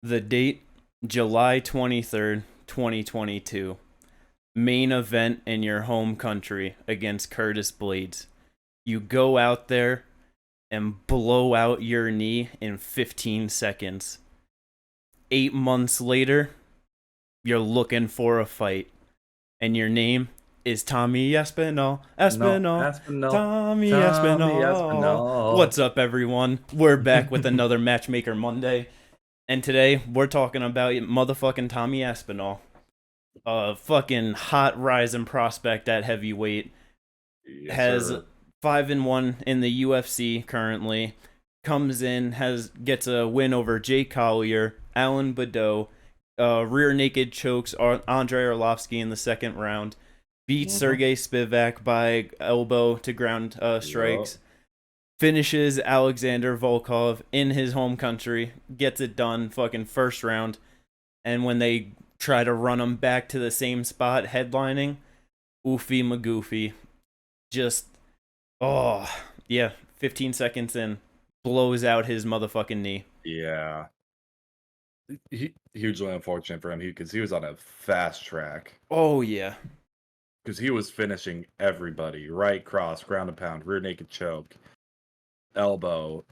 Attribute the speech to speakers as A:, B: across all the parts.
A: The date, July 23rd, 2022. Main event in your home country against Curtis Blades. You go out there and blow out your knee in 15 seconds. 8 months later, you're looking for a fight. And your name is Tommy Aspinall.
B: No,
A: Aspinall.
B: Aspinall.
A: Tommy
B: Tommy
A: Aspinall.
B: Aspinall.
A: What's up, everyone? We're back with another Matchmaker Monday. And today, we're talking about motherfucking Tommy Aspinall. A fucking hot rising prospect at heavyweight.
B: Yes,
A: Has
B: sir.
A: 5-1 in the UFC currently. Comes in, gets a win over Jake Collier, Alan Badeau, rear naked chokes Andrei Arlovsky in the second round. Beats Sergey Spivak by elbow to ground strikes. Finishes Alexander Volkov in his home country. Gets it done fucking first round. And when they try to run him back to the same spot headlining, Oofy Magoofy just, oh, yeah, 15 seconds in, blows out his motherfucking knee.
B: Yeah. Hugely unfortunate for him because he was on a fast track.
A: Oh, yeah.
B: Because he was finishing everybody. Right cross, ground and pound, rear naked choke, elbow,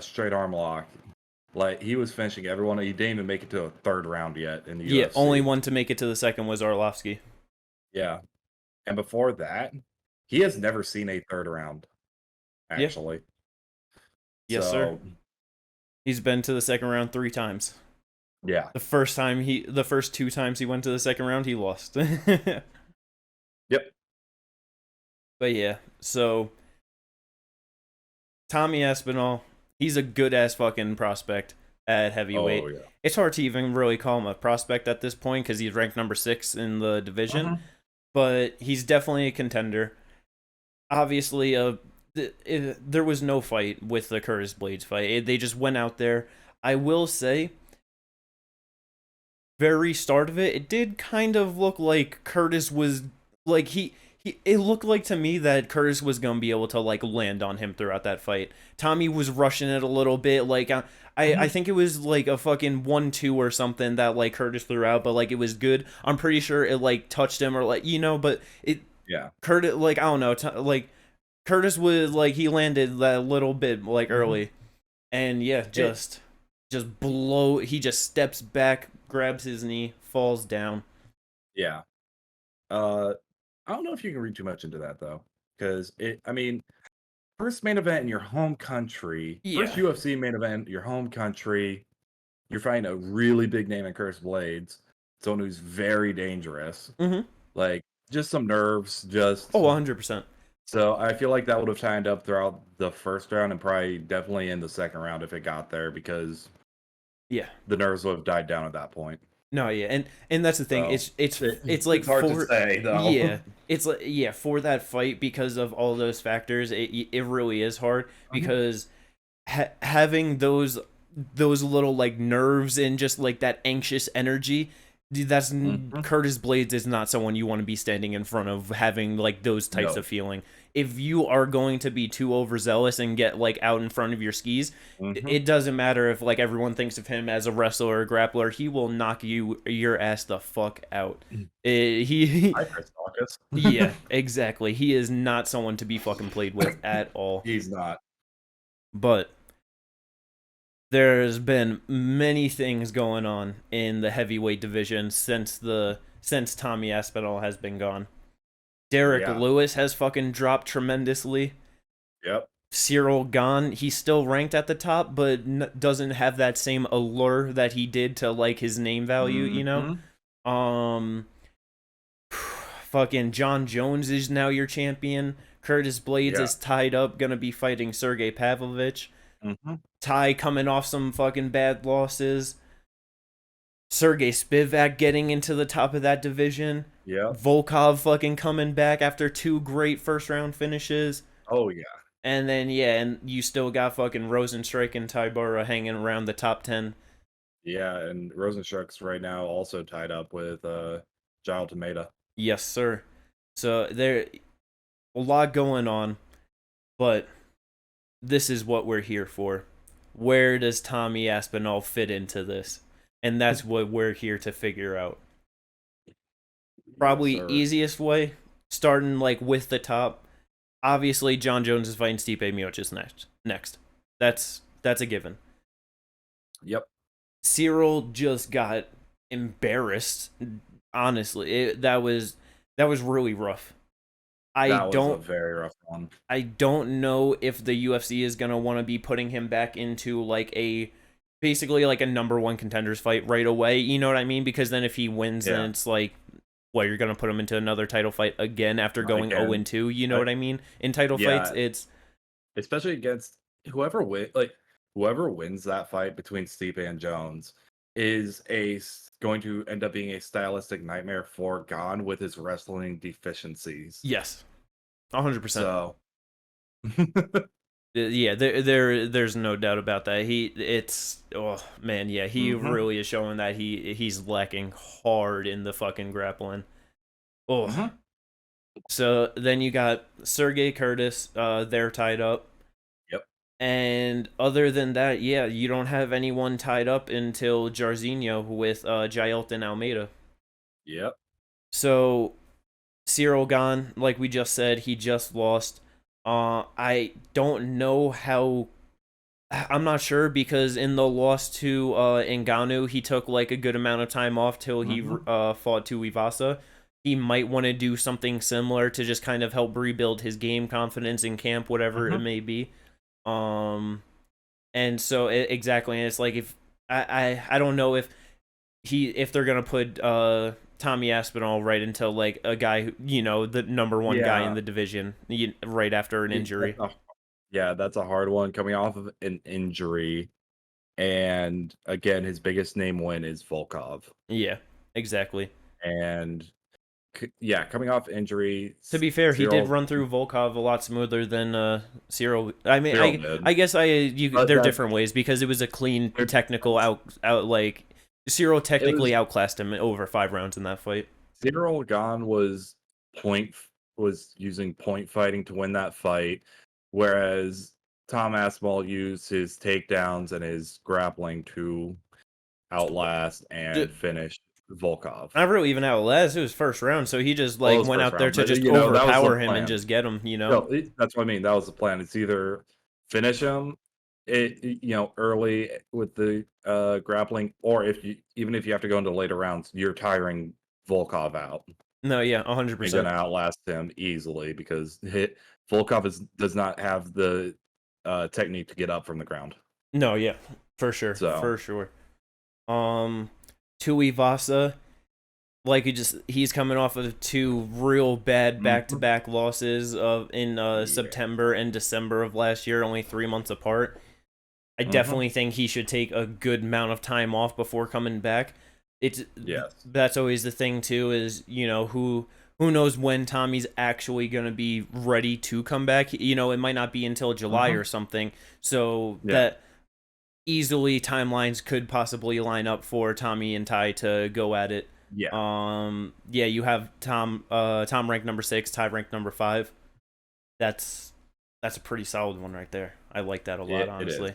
B: straight arm lock. Like, he was finishing everyone. He didn't even make it to a third round yet in the
A: Yeah,
B: UFC.
A: only one to make it to the second was Arlovsky.
B: Yeah. And before that, he has never seen a third round, actually.
A: Yes, sir. He's been to the second round 3 times.
B: Yeah.
A: The first 2 times he went to the second round, he lost.
B: Yep.
A: But yeah, so Tommy Aspinall, he's a good ass fucking prospect at heavyweight.
B: Oh, yeah.
A: It's hard to even really call him a prospect at this point because he's ranked number 6 in the division, but he's definitely a contender. Obviously, there was no fight with the Curtis Blades fight. They just went out there. I will say, very start of it did kind of look like Curtis was like it looked like to me that Curtis was gonna be able to like land on him throughout that fight. Tommy was rushing it a little bit. Like I think it was like a fucking 1-2 or something that like Curtis threw out, but like it was good. I'm pretty sure it like touched him or like but it Curtis, like I don't know, like Curtis was like he landed that little bit like early, and yeah, just blow. He just steps back, grabs his knee, falls down.
B: Yeah. I don't know if you can read too much into that though, because first main event in your home country, first
A: Yeah.
B: UFC main event in your home country, you're fighting a really big name in Curtis Blades, someone who's very dangerous. Like, just some nerves, just
A: 100%.
B: So I feel like that would have tied up throughout the first round and probably definitely in the second round if it got there because the nerves would have died down at that point.
A: No, yeah, and that's the thing.
B: So,
A: it's like
B: hard to say though.
A: Yeah, it's like for that fight because of all those factors. It really is hard because having those little like nerves and just like that anxious energy. That's Curtis Blades is not someone you want to be standing in front of having like those types of feeling. If you are going to be too overzealous and get like out in front of your skis, it doesn't matter if like everyone thinks of him as a wrestler or a grappler. He will knock your ass the fuck out. Yeah, exactly. He is not someone to be fucking played with at all.
B: He's not.
A: But there's been many things going on in the heavyweight division since Tommy Aspinall has been gone. Derek Lewis has fucking dropped tremendously.
B: Yep.
A: Cyril Gane, he's still ranked at the top, but doesn't have that same allure that he did to like his name value, you know? Fucking John Jones is now your champion. Curtis Blades is tied up, gonna be fighting Sergey Pavlovich. Ty coming off some fucking bad losses. Sergey Spivak getting into the top of that division.
B: Yeah.
A: Volkov fucking coming back after 2 great first round finishes.
B: Oh yeah.
A: And then and you still got fucking Rosenstrike and Tybura hanging around the top 10.
B: Yeah, and Rosenstruck's right now also tied up with Giles Tomeda.
A: Yes, sir. So there a lot going on, but this is what we're here for. where does Tommy Aspinall fit into this? And that's what we're here to figure out.
B: Yes,
A: Probably
B: sir.
A: easiest way, starting like with the top. Obviously, John Jones is fighting Stipe Miocic next. That's a given.
B: Yep.
A: Cyril just got embarrassed. Honestly, that was really rough. I
B: That was a
A: don't
B: very rough one.
A: I don't know if the UFC is gonna want to be putting him back into like basically like a number one contenders fight right away. You know what I mean? Because then if he wins, then
B: Yeah.
A: it's like, well, you're gonna put him into another title fight again after going 0
B: Again.
A: and 2. You know
B: I,
A: what I mean? In title fights,
B: yeah,
A: it's
B: especially against whoever wins that fight between Stipe and Jones is going to end up being a stylistic nightmare for Gon with his wrestling deficiencies.
A: yes, 100%.
B: So
A: Yeah, there's no doubt about that. It's oh man, yeah, he
B: hmm
A: really is showing that he's lacking hard in the fucking grappling. Oh,
B: hmm
A: so then you got Sergey Curtis, they're tied up.
B: Yep.
A: And other than that, yeah, you don't have anyone tied up until Jarzinho with Jailton Almeida.
B: Yep.
A: So Cyril gone, like we just said, he just lost. I don't know how. I'm not sure because in the loss to Ngannou, he took like a good amount of time off till he
B: hmm
A: fought to Ivasa. He might want to do something similar to just kind of help rebuild his game confidence in camp, whatever it
B: hmm
A: may be. Um, and so exactly, and it's like if I don't know if they're gonna put Tommy Aspinall right into like a guy who, the number one guy in
B: Yeah.
A: the division right after an injury.
B: Yeah, that's a hard one coming off of an injury. And again, his biggest name win is Volkov.
A: Yeah, exactly.
B: And yeah, coming off injury,
A: To be fair, he did
B: Cyril
A: run through Volkov a lot smoother than Cyril. I mean,
B: Cyril
A: I
B: did.
A: I guess
B: But
A: they're
B: that
A: different ways because it was a clean
B: they're
A: technical out like Cyril
B: it
A: technically
B: was
A: outclassed him over 5 rounds in that fight.
B: Cyril Gahn was using point fighting to win that fight, whereas Tom Aspinall used his takedowns and his grappling to outlast and finish Volkov.
A: Not really even outlast. It was first round, so he just
B: Well, it
A: like
B: was
A: went
B: first
A: out there
B: round,
A: to
B: but
A: just
B: that was the
A: overpower him and
B: plan.
A: just get him. You know?
B: No, that's what I mean. That was the plan. It's either finish him, early with the grappling, or even if you have to go into later rounds, you're tiring Volkov out
A: No, yeah,
B: and
A: 100%.
B: gonna outlast him easily because Volkov does not have the technique to get up from the ground.
A: No, yeah, for sure,
B: So
A: for sure. Um, Tuivasa, like he's coming off of two real bad back to
B: mhm,
A: back losses in
B: yeah,
A: September and December of last year, only 3 months apart. I
B: hmm
A: definitely think he should take a good amount of time off before coming back. It's
B: yes,
A: That's always the thing too, is who knows when Tommy's actually going to be ready to come back. It might not be until July
B: hmm
A: or something. So
B: yeah,
A: that easily timelines could possibly line up for Tommy and Ty to go at it.
B: yeah,
A: Yeah, you have Tom ranked number 6, Ty ranked number 5. That's that's a pretty solid one right there. I like that a lot,
B: it is.
A: honestly.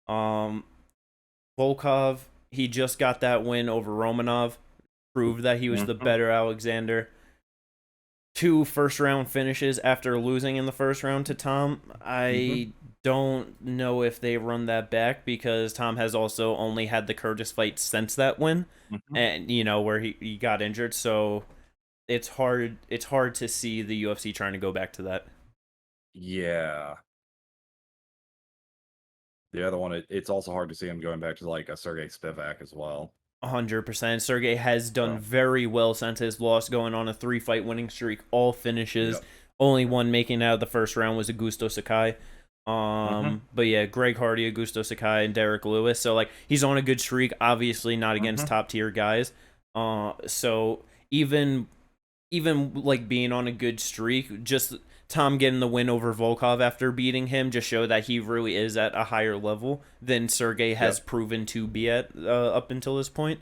A: Um, Volkov, he just got that win over Romanov, proved that he was the
B: hmm
A: better Alexander. 2 first round finishes after losing in the first round to Tom.
B: hmm
A: I don't know if they run that back because Tom has also only had the Curtis fight since that win,
B: hmm
A: and where he got injured. So it's hard to see the UFC trying to go back to that.
B: yeah. The other one, it's also hard to see him going back to like a Sergey Spivak as well.
A: 100%. Sergey has done
B: So,
A: very well since his loss, going on a 3 fight winning streak, all finishes.
B: yep.
A: Only one making it out of the first round was Augusto Sakai.
B: hmm
A: But yeah, Greg Hardy, Augusto Sakai, and Derek Lewis. So like he's on a good streak. Obviously not against
B: hmm
A: top tier guys. So even like being on a good streak, just Tom getting the win over Volkov after beating him just show that he really is at a higher level than Sergey has
B: Yep.
A: proven to be at up until this point.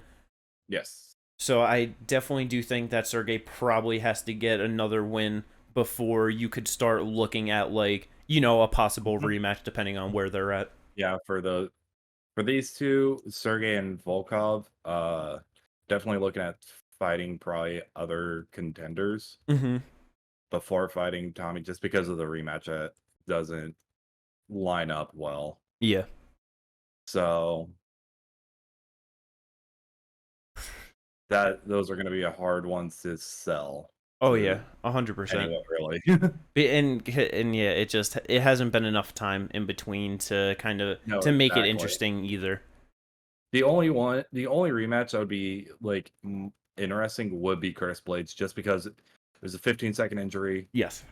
B: Yes.
A: So I definitely do think that Sergey probably has to get another win before you could start looking at like a possible
B: Mhm.
A: rematch depending on where they're at.
B: Yeah, for these two, Sergey and Volkov, definitely looking at fighting probably other contenders
A: Mm-hmm.
B: before fighting Tommy, just because of the rematch that doesn't line up well.
A: Yeah.
B: So that those are going to be a hard ones to sell
A: Oh yeah,
B: to
A: 100%.
B: anyone, really.
A: And yeah, it hasn't been enough time in between to kind of
B: No,
A: to make it
B: exactly.
A: interesting either.
B: The only rematch that would be like interesting would be Curtis Blades, just because there's a 15-second injury,
A: Yes.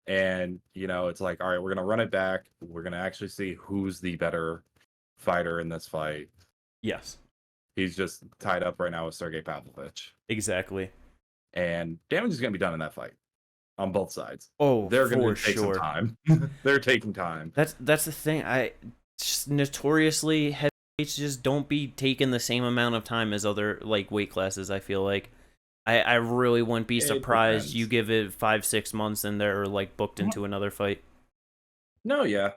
B: and it's like, all right, we're gonna run it back. We're gonna actually see who's the better fighter in this fight.
A: Yes.
B: He's just tied up right now with Sergey Pavlovich,
A: Exactly.
B: and damage is gonna be done in that fight on both sides.
A: Oh,
B: They're gonna
A: for
B: take some
A: sure.
B: time. They're taking time.
A: That's the thing. I just notoriously heavyweights just don't be taking the same amount of time as other like weight classes. I feel like I really wouldn't be
B: It
A: surprised you
B: depends.
A: give it 5-6 months and they're like booked
B: Mhm.
A: into another fight.
B: No, yeah,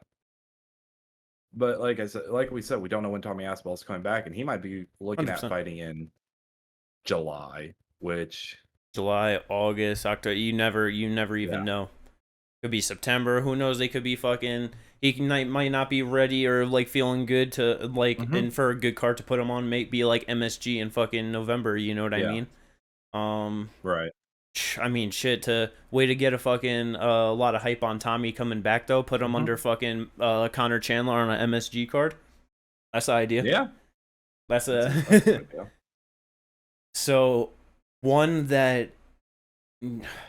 B: but like we said, we don't know when Tommy Aspinall is coming back, and he might be looking at
A: 100%.
B: fighting in July, which
A: July, August, October. You never even
B: yeah.
A: know. Could be September. Who knows? They could be fucking. Might not be ready or like feeling good to like
B: Hmm.
A: and for a good card to put him on. May be like MSG in fucking November. You know what I
B: Yeah,
A: mean? Um,
B: right.
A: I mean, shit. To way to get a fucking lot of hype on Tommy coming back though. Put him under
B: Hmm.
A: fucking Connor Chandler on an MSG card. That's the idea.
B: Yeah,
A: That's
B: that's a good
A: a
B: idea.
A: so one that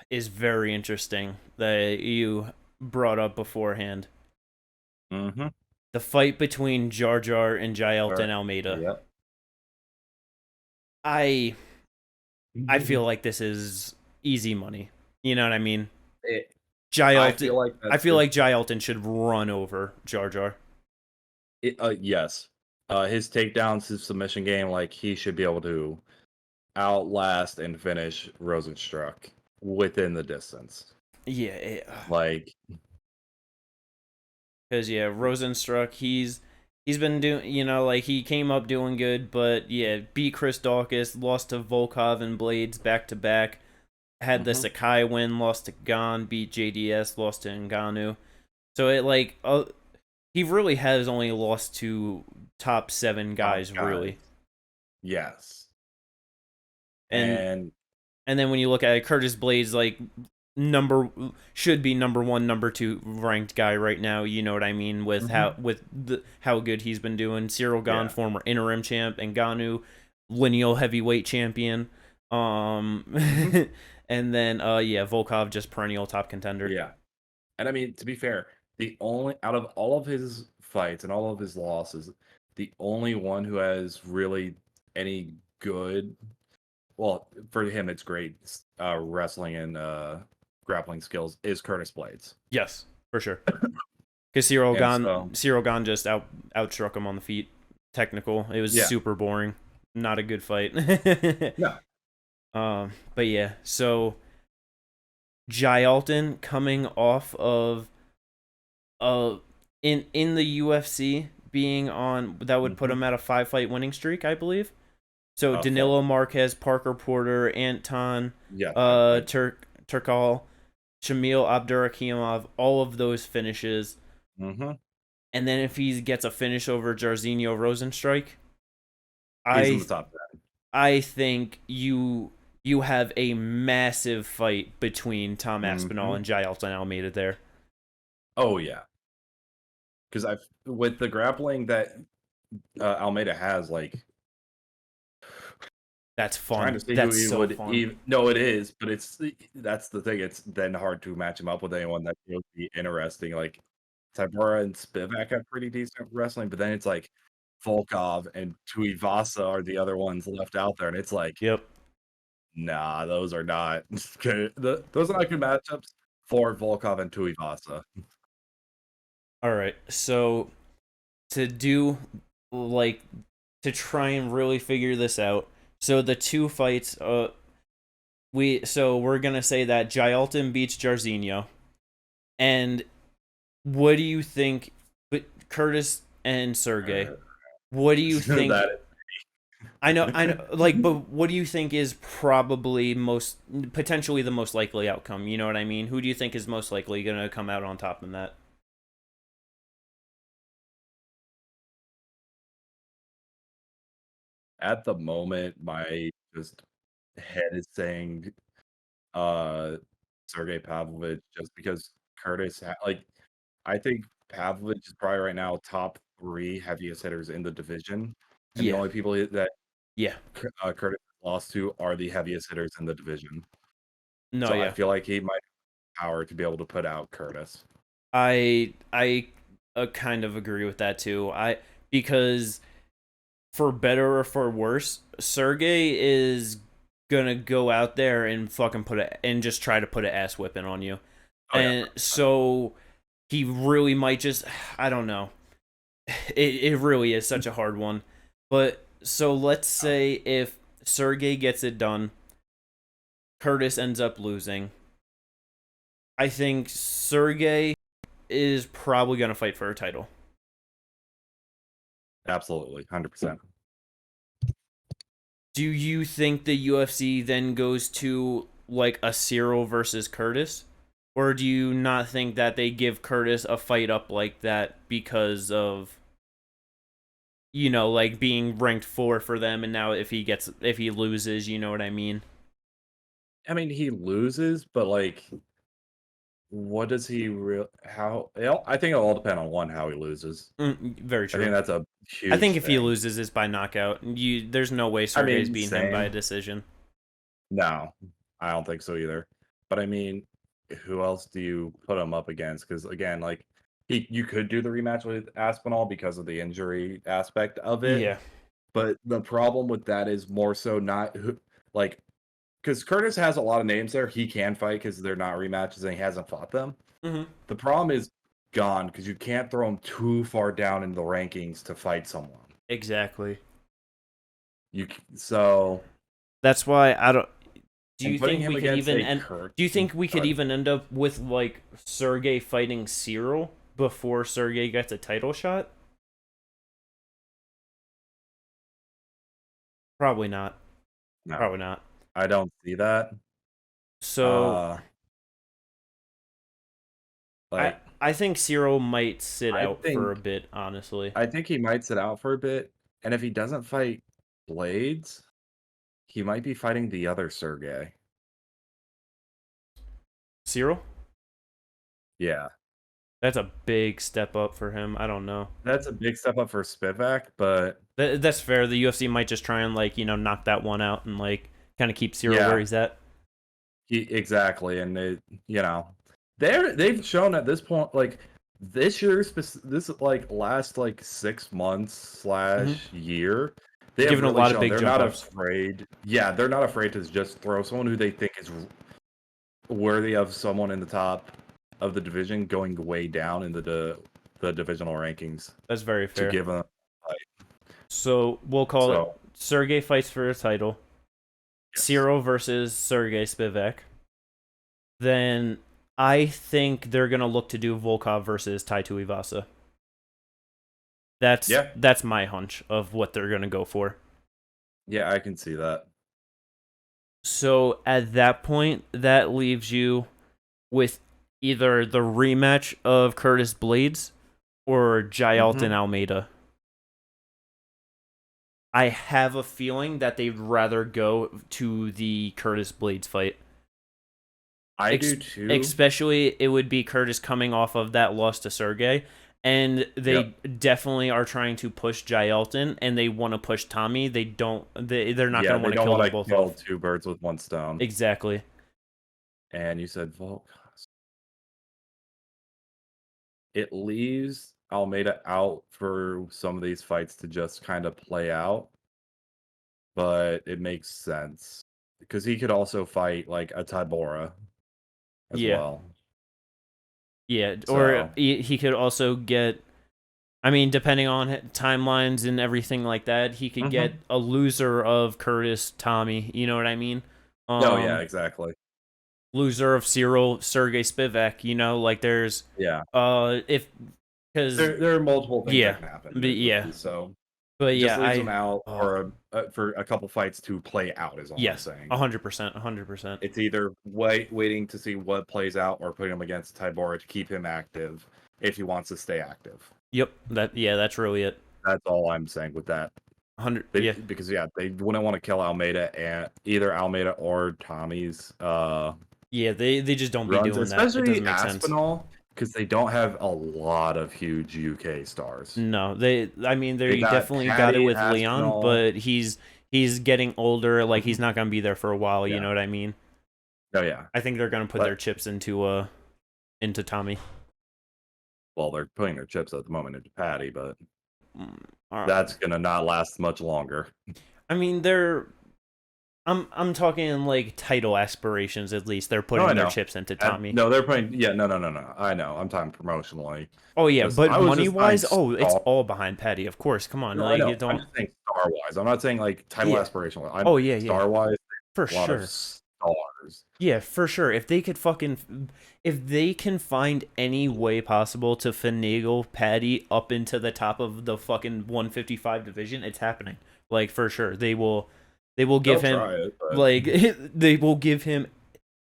A: is very interesting that you brought up beforehand.
B: Hmm.
A: The fight between Jar Jar and
B: Or
A: Jaelton Almeida.
B: yep.
A: I I feel
B: Mhm.
A: like this is easy money. You know what I mean?
B: It, I
A: Jaelton
B: feel like
A: I
B: that's
A: feel
B: just
A: like Jaelton should run over Jar Jar.
B: yes. His takedowns, his submission game, like he should be able to outlast and finish Rosenstruck within the distance.
A: Yeah,
B: Like,
A: because yeah, Rosenstruck, he's been doing, like he came up doing good, but yeah, beat Chris Dawkins, lost to Volkov and Blades back to back. Had the
B: mhm,
A: Sakai win, lost to Gon, beat JDS, lost to Ngannou. So it like he really has only lost to top 7
B: top
A: guys
B: guys.
A: really.
B: Yes.
A: And
B: And
A: and then when you look at it, Curtis Blades like number should be number 1, number 2 ranked guy right now, you know what I mean, with
B: mhm,
A: how good he's been doing. Cyril Gahn,
B: yeah,
A: former interim champ, and Ngannou, lineal heavyweight champion.
B: mhm,
A: And then yeah, Volkov just perennial top contender.
B: yeah. And I mean, to be fair, the only out of all of his fights and all of his losses, the only one who has really any good, well, for him it's great wrestling and grappling skills is Curtis Blades.
A: Yes, for sure. Because Cyril
B: And
A: Gahn,
B: so,
A: Cyril Gahn just outstruck him on the feet. Technical. It was
B: yeah,
A: super boring. Not a good fight.
B: no,
A: But yeah. So Jailton coming off of uh in the UFC being on that would put
B: hmm,
A: him at a 5-fight winning streak, I believe. So
B: full,
A: Danilo Marquez, Parker Porter, Anton,
B: yeah, 5 fights.
A: Turkal, Shamil Abdurakhimov, all of those finishes.
B: Hmm.
A: And then if he gets a finish over Jarzinho Rosenstrike,
B: He's in
A: I
B: the top 10.
A: I think you have a massive fight between Tom Aspinall
B: Hmm.
A: and Jailton Almeida there.
B: Oh yeah, because I've with the grappling that Almeida has, like
A: That's
B: trying
A: fun.
B: to see who
A: That's
B: he
A: so
B: would
A: fun.
B: even. No, it is, but that's the thing. It's then hard to match him up with anyone that would be interesting. Like Tybura and Spivak have pretty decent wrestling, but then it's like Volkov and Tuivasa are the other ones left out there, and it's like,
A: Yep.
B: nah, those are not good. Those are not good matchups for Volkov and Tuivasa.
A: All right. So to do like to try and really figure this out. So the two fights we're going to say that Jailton beats Jarzinho. And what do you think but Curtis and Sergey. What do you think?
B: That
A: I know, like, but what do you think is probably most potentially the most likely outcome? You know what I mean? Who do you think is most likely going to come out on top in that?
B: at the moment, my just head is saying uh Sergey Pavlovich just because like I think Pavlovich is probably right now top three heaviest hitters in the division, and the
A: Yeah,
B: only people that
A: yeah,
B: Curtis lost to are the heaviest hitters in the division.
A: no,
B: So I
A: yeah.
B: feel like he might have power to be able to put out Curtis.
A: I kind of agree with that too. I because for better or for worse, Sergey is gonna go out there and fucking put it and just try to put an ass whipping on you,
B: Oh yeah,
A: and so he really might just I don't know. It really is such a hard one, but so let's say if Sergey gets it done, Curtis ends up losing. I think Sergey is probably gonna fight for a title.
B: absolutely, 100%.
A: Do you think the UFC then goes to like a Cyril versus Curtis? Or do you not think that they give Curtis a fight up like that because of like being ranked 4 for them and now if he loses, you know what I mean?
B: I mean, he loses, but like, what does he real? How? I think it'll all depend on one how he loses.
A: Very
B: I
A: true.
B: think that's a
A: I think
B: huge
A: if he
B: thing.
A: loses it's by knockout. There's no way
B: I
A: Sergey's
B: mean,
A: beating him by a
B: same.
A: decision.
B: No, I don't think so either. But I mean, who else do you put him up against? Because again, like you could do the rematch with Aspinall because of the injury aspect of it.
A: Yeah.
B: But the problem with that is more so not who, like because Curtis has a lot of names there. He can fight because they're not rematches and he hasn't fought them.
A: Mhm.
B: The problem is gone because you can't throw him too far down in the rankings to fight someone.
A: Exactly.
B: So
A: That's why I don't do
B: and
A: you
B: putting
A: think
B: him
A: we could
B: against
A: even
B: a
A: end
B: Kurt.
A: do you think we
B: Go
A: could
B: ahead.
A: even end up with like Sergey fighting Cyril before Sergey gets a title shot? Probably not.
B: No,
A: Probably not.
B: I don't see that.
A: So
B: Uh,
A: I
B: like
A: I think Cyril might sit
B: I
A: out for a
B: think
A: bit, honestly.
B: I think he might sit out for a bit, and if he doesn't fight Blades, he might be fighting the other Sergey.
A: Cyril?
B: Yeah,
A: That's a big step up for him. I don't know.
B: that's a big step up for Spivak, but
A: That's fair. The UFC might just try and like, knock that one out and like kind of keep Cyril where
B: yeah,
A: he's at.
B: exactly, and you know, they've shown at this point, like this like last like 6 months
A: Hmm.
B: slash year, they have
A: Given a
B: really
A: lot of
B: shown
A: big
B: they're
A: jump
B: not
A: ups.
B: afraid. Yeah, they're not afraid to just throw someone who they think is worthy of someone in the top of the division going way down in the divisional rankings
A: That's very
B: to
A: fair.
B: give them. Like,
A: So we'll call it
B: so
A: Sergey fights for a title.
B: yes,
A: Cyril versus Sergey Spivak. Then I think they're gonna look to do Volkov versus Tai Tuivasa. That's
B: yeah,
A: that's my hunch of what they're gonna go for.
B: yeah, I can see that.
A: So at that point, that leaves you with either the rematch of Curtis Blades or Jailton
B: Hmm.
A: Almeida. I have a feeling that they'd rather go to the Curtis Blades fight.
B: I
A: Ex-
B: do too.
A: Especially, it would be Curtis coming off of that loss to Sergey. And they
B: Yep.
A: definitely are trying to push Jailton and they want to push Tommy. They're not
B: Yeah,
A: going to
B: they
A: want to
B: don't
A: kill
B: want
A: them
B: to
A: both
B: kill
A: off.
B: two birds with one stone.
A: Exactly.
B: And you said Volk. It leaves Almeida out for some of these fights to just kind of play out, but it makes sense because he could also fight like a Tybora as
A: Yeah.
B: well.
A: Yeah, or
B: So,
A: he could also get. I mean, depending on timelines and everything like that, he could get
B: mhm.
A: a loser of Curtis Tommy. You know what I mean?
B: Oh yeah,
A: Um,
B: exactly.
A: Loser of Cyril Sergey Spivak. Like there's,
B: Yeah.
A: if because
B: there are multiple things
A: yeah,
B: that can happen.
A: but yeah,
B: So
A: but
B: just
A: yeah,
B: leaves them out
A: oh,
B: for a couple fights to play out. Is all I'm
A: yes,
B: saying.
A: 100%, 100%.
B: It's either waiting to see what plays out or putting him against Tybora to keep him active if he wants to stay active.
A: Yep, that's really it.
B: That's all I'm saying with that.
A: 100, yeah,
B: Because they wouldn't want to kill Almeida and either Almeida or Tommy's
A: yeah. They just don't be
B: runs,
A: doing that. It doesn't
B: especially
A: make sense.
B: Aspinall, because they don't have a lot of huge UK stars.
A: No, I mean,
B: They
A: they
B: got
A: definitely got it
B: Patty,
A: with Leon,
B: Aspinall.
A: but he's getting older. Like he's
B: Mhm.
A: not gonna be there for a while. You
B: Yeah.
A: know what I mean?
B: Oh yeah.
A: I think they're gonna put their
B: But
A: chips into Tommy.
B: well, they're putting their chips at the moment into Patty, but
A: Mm,
B: that's gonna not last much longer.
A: I mean, I'm talking like title aspirations. At least they're
B: No, I
A: putting their
B: know.
A: chips into Tommy.
B: No, they're putting. Yeah, no. I know. I'm talking promotionally.
A: Oh yeah,
B: Just
A: but
B: I was
A: money
B: just saying
A: wise, oh, it's
B: star.
A: all behind Patty. Of course, come on,
B: No, I
A: like you
B: know. I'm
A: don't.
B: just saying star wise. I'm not saying like title
A: Yeah.
B: aspiration. I'm
A: Oh yeah, yeah,
B: star wise.
A: for
B: A lot of
A: sure.
B: stars.
A: Yeah, for sure. If they can find any way possible to finagle Patty up into the top of the fucking 155 division, it's happening. Like for sure, they will
B: They'll
A: give him
B: try it, but
A: like they will give him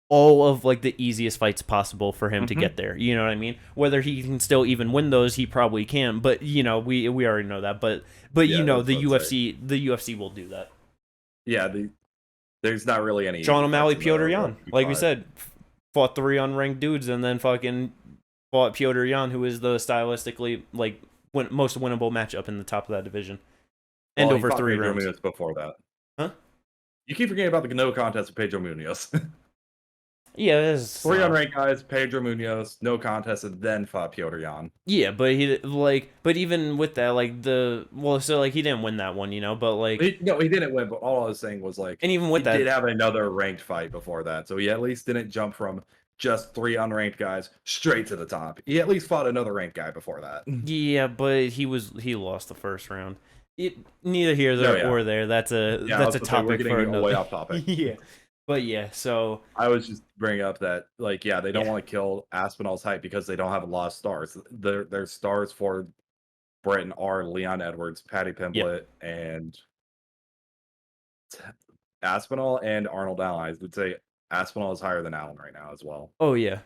A: all of like the easiest fights possible for him to
B: Mhm.
A: get there. You know what I mean? Whether he can still even win those, he probably can. But you know, we already know that. But you
B: Yeah,
A: know,
B: that's what I'd say.
A: The UFC will do that.
B: Yeah, there's not really any
A: Sean
B: easy fights
A: O'Malley,
B: in
A: Piotr
B: the
A: Jan. Like we
B: 155.
A: said, fought three unranked dudes and then fucking fought Piotr Jan, who is the stylistically like most winnable matchup in the top of that division, and
B: Well, he
A: over
B: fought
A: 3
B: Pedro
A: rounds.
B: Munoz before that.
A: Huh?
B: You keep forgetting about the no contest with Pedro Munoz.
A: Yeah, it's,
B: 3 unranked guys, Pedro Munoz, no contest, and then fought Piotr Jan.
A: yeah, but but even with that, like so like he didn't win that one, you know, but like,
B: No, he didn't win, but all I was saying was like
A: and even
B: he
A: with
B: did
A: that,
B: have another ranked fight before that, so he at least didn't jump from just 3 unranked guys straight to the top. He at least fought another ranked guy before that.
A: yeah, but he lost the first round. Neither here
B: No,
A: there
B: yeah,
A: or there. That's a
B: yeah. I was
A: a
B: gonna say, we're
A: topic for
B: getting way
A: another.
B: off topic.
A: Yeah, but yeah, so
B: I was just bringing up that, like, yeah, they don't
A: yeah,
B: want to kill Aspinall's hype because they don't have a lot of stars. Their stars for Britain are Leon Edwards, Patty
A: yep.
B: Pimblett, and Aspinall and Arnold Allen. I would say Aspinall is higher than Allen right now as well.
A: Oh yeah,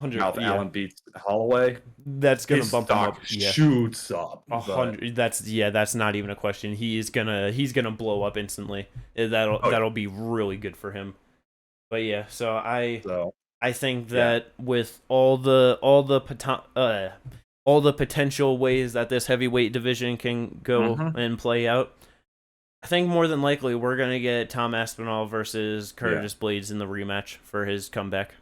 B: Now, if
A: yeah.
B: Allen beats Holloway,
A: That's gonna
B: his
A: bump him up.
B: stock
A: Yeah,
B: shoots up. But
A: 100. That's not even a question. He's gonna blow up instantly.
B: oh yeah,
A: That'll be really good for him. But yeah, so
B: so
A: I think
B: yeah,
A: that with all the potential ways that this heavyweight division can go
B: hmm
A: and play out, I think more than likely we're gonna get Tom Aspinall versus
B: yeah.
A: Curtis Blades in the rematch for his comeback.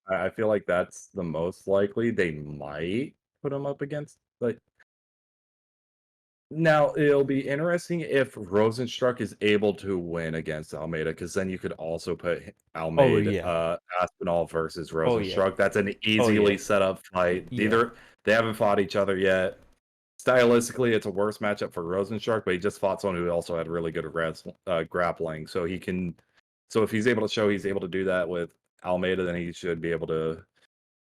B: I feel like that's the most likely. They might put him up against like. Now, it'll be interesting if Rosenstruck is able to win against Almeida, because then you could also put
A: Oh yeah.
B: Aspinall versus
A: Oh yeah.
B: Rosenstruck. That's an
A: Oh yeah.
B: easily set up fight.
A: Yeah.
B: Neither they haven't fought each other yet. Stylistically, it's a worse matchup for Rosenstruck, but he just fought someone who also had really good grappling. So he can. So if he's able to show he's able to do that with Almeida, then he should be able to.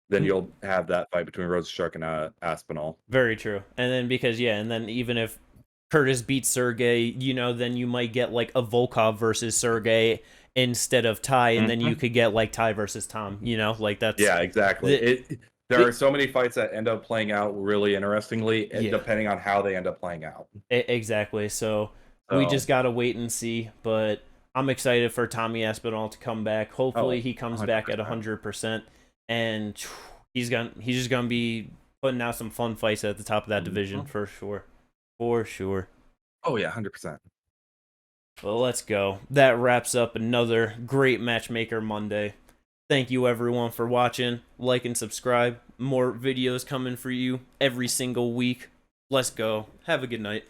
B: Then you'll have that fight between Rosenstruck and Aspinall.
A: Very true. And then and then even if Curtis beats Sergey, you know, then you might get like a Volkov versus Sergey instead of Ty, and then you
B: Mhm.
A: could get like Ty versus Tom. You know, like that's
B: Yeah, exactly.
A: the,
B: There
A: the
B: are so many fights that end up playing out really interestingly,
A: yeah,
B: depending on how they end up playing out.
A: exactly. So we
B: So,
A: just gotta wait and see. But I'm excited for Tommy Aspinall to come back. Hopefully,
B: oh,
A: he comes back at
B: 100%.
A: 100%, and he's just gonna be putting out some fun fights at the top of that division
B: Mhm.
A: for sure, for sure.
B: Oh yeah, 100%.
A: Well, let's go. That wraps up another great Matchmaker Monday. Thank you everyone for watching. Like and subscribe. More videos coming for you every single week. Let's go. Have a good night.